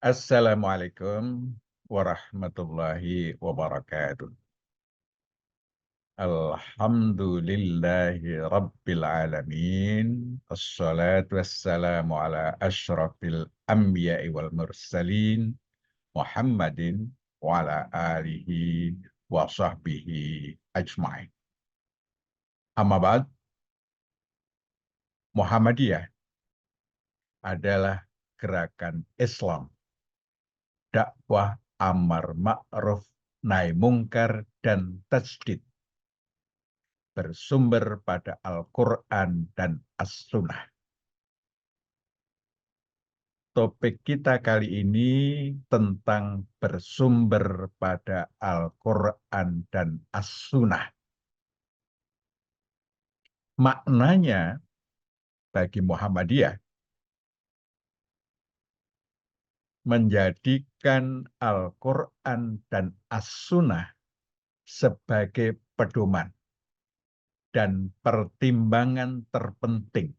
Assalamualaikum warahmatullahi wabarakatuh. Alhamdulillahi rabbil alamin. Assalatu wassalamu ala asyrafil anbiya'i wal mursalin Muhammadin wa ala alihi wa sahbihi ajma'in. Amma ba'd, Muhammadiyah adalah gerakan Islam, dakwah amar ma'ruf nahi mungkar dan tajdid, bersumber pada Al-Quran dan As-Sunnah. Topik kita kali ini tentang bersumber pada Al-Quran dan As-Sunnah. Maknanya bagi Muhammadiyah menjadikan Al-Quran dan As-Sunnah sebagai pedoman dan pertimbangan terpenting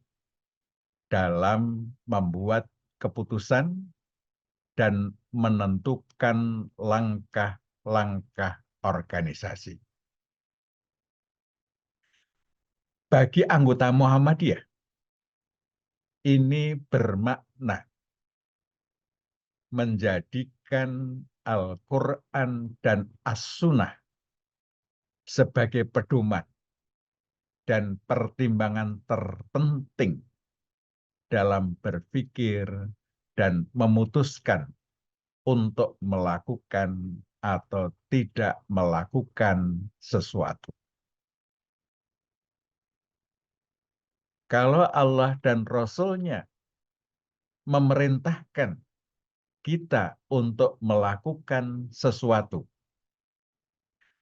dalam membuat keputusan dan menentukan langkah-langkah organisasi. Bagi anggota Muhammadiyah, ini bermakna menjadikan Al-Quran dan As-Sunnah sebagai pedoman dan pertimbangan terpenting dalam berpikir dan memutuskan untuk melakukan atau tidak melakukan sesuatu. Kalau Allah dan Rasul-Nya memerintahkan kita untuk melakukan sesuatu,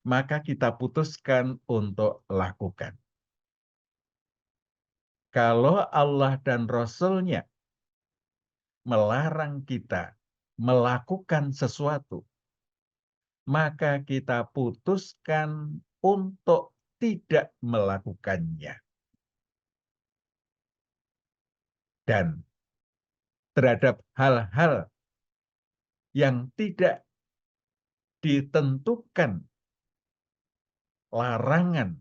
maka kita putuskan untuk lakukan. Kalau Allah dan Rasul-Nya melarang kita melakukan sesuatu, maka kita putuskan untuk tidak melakukannya. Dan terhadap hal-hal yang tidak ditentukan larangan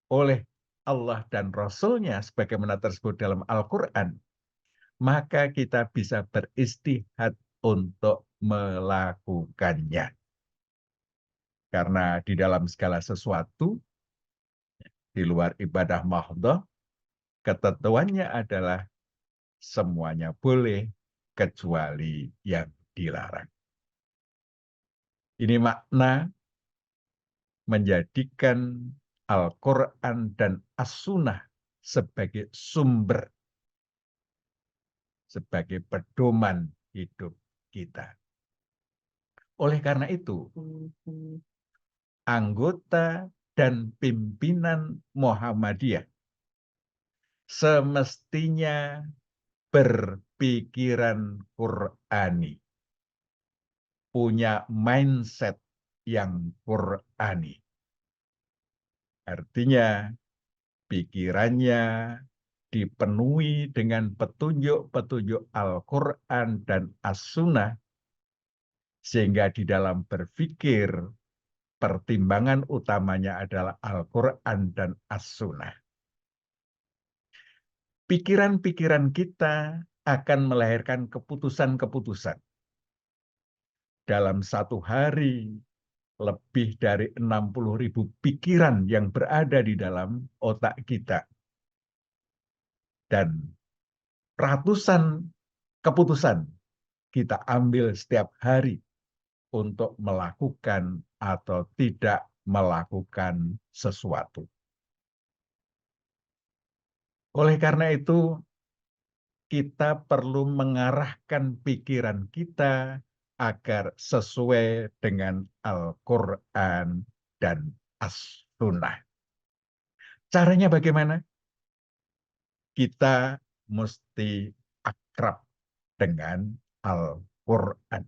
oleh Allah dan Rasul-Nya sebagaimana tersebut dalam Al-Quran, maka kita bisa beristihad untuk melakukannya. Karena di dalam segala sesuatu, di luar ibadah mahdhah, ketentuannya adalah semuanya boleh kecuali yang dilarang. Ini makna menjadikan Al-Quran dan As-Sunnah sebagai sumber, sebagai pedoman hidup kita. Oleh karena itu, anggota dan pimpinan Muhammadiyah semestinya berpikiran Qur'ani, punya mindset yang Qur'ani. Artinya, pikirannya dipenuhi dengan petunjuk-petunjuk Al-Quran dan As-Sunnah, sehingga di dalam berpikir, pertimbangan utamanya adalah Al-Quran dan As-Sunnah. Pikiran-pikiran kita akan melahirkan keputusan-keputusan. Dalam satu hari, lebih dari 60.000 pikiran yang berada di dalam otak kita. Dan ratusan keputusan kita ambil setiap hari untuk melakukan atau tidak melakukan sesuatu. Oleh karena itu, kita perlu mengarahkan pikiran kita agar sesuai dengan Al-Quran dan As-Sunnah. Caranya bagaimana? Kita mesti akrab dengan Al-Quran.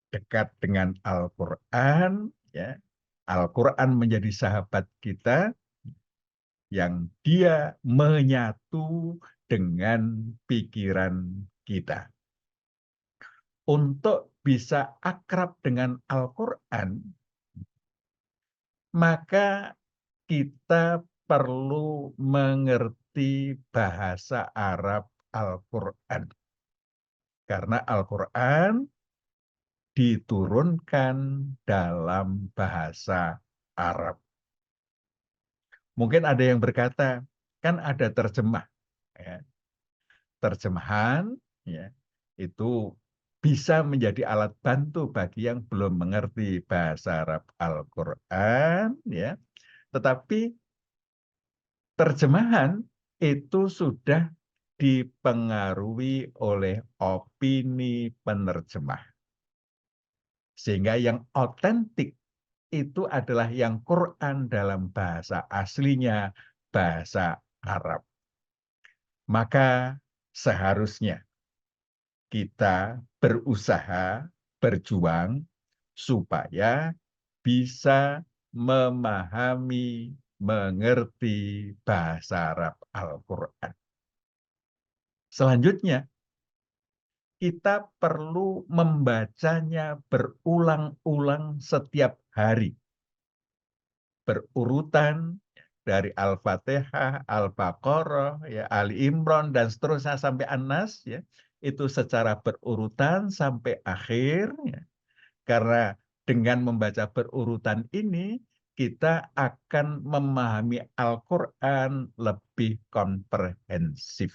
Dekat dengan Al-Quran, ya. Al-Quran menjadi sahabat kita yang dia menyatu dengan pikiran kita. Untuk bisa akrab dengan Al-Quran, maka kita perlu mengerti bahasa Arab Al-Quran. Karena Al-Quran diturunkan dalam bahasa Arab. Mungkin ada yang berkata, kan ada terjemah. Ya. Terjemahan ya, itu bisa menjadi alat bantu bagi yang belum mengerti bahasa Arab Al-Quran. Ya. Tetapi terjemahan itu sudah dipengaruhi oleh opini penerjemah. Sehingga yang otentik itu adalah yang Quran dalam bahasa aslinya, bahasa Arab. Maka seharusnya kita berusaha, berjuang, supaya bisa memahami, mengerti bahasa Arab Al-Quran. Selanjutnya, kita perlu membacanya berulang-ulang setiap hari. Berurutan dari Al-Fatihah, Al-Baqarah, ya, Ali Imran, dan seterusnya sampai An-Nas. Ya, itu secara berurutan sampai akhir. Ya. Karena dengan membaca berurutan ini, kita akan memahami Al-Quran lebih komprehensif.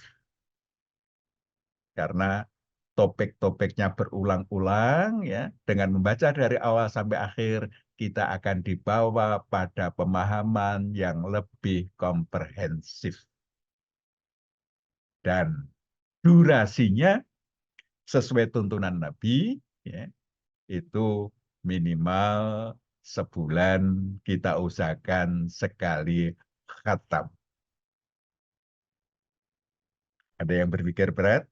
Karena topik-topiknya berulang-ulang, ya, dengan membaca dari awal sampai akhir, kita akan dibawa pada pemahaman yang lebih komprehensif. Dan durasinya sesuai tuntunan Nabi, ya, itu minimal sebulan kita usahakan sekali khatam. Ada yang berpikir berat?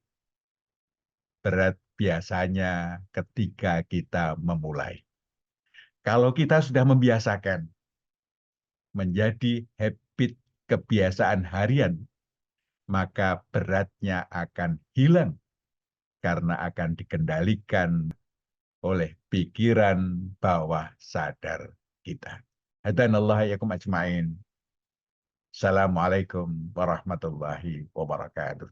Berat biasanya ketika kita memulai. Kalau kita sudah membiasakan menjadi habit kebiasaan harian, maka beratnya akan hilang karena akan dikendalikan oleh pikiran bawah sadar kita. Hadanallah yakum ajma'in. Assalamualaikum warahmatullahi wabarakatuh.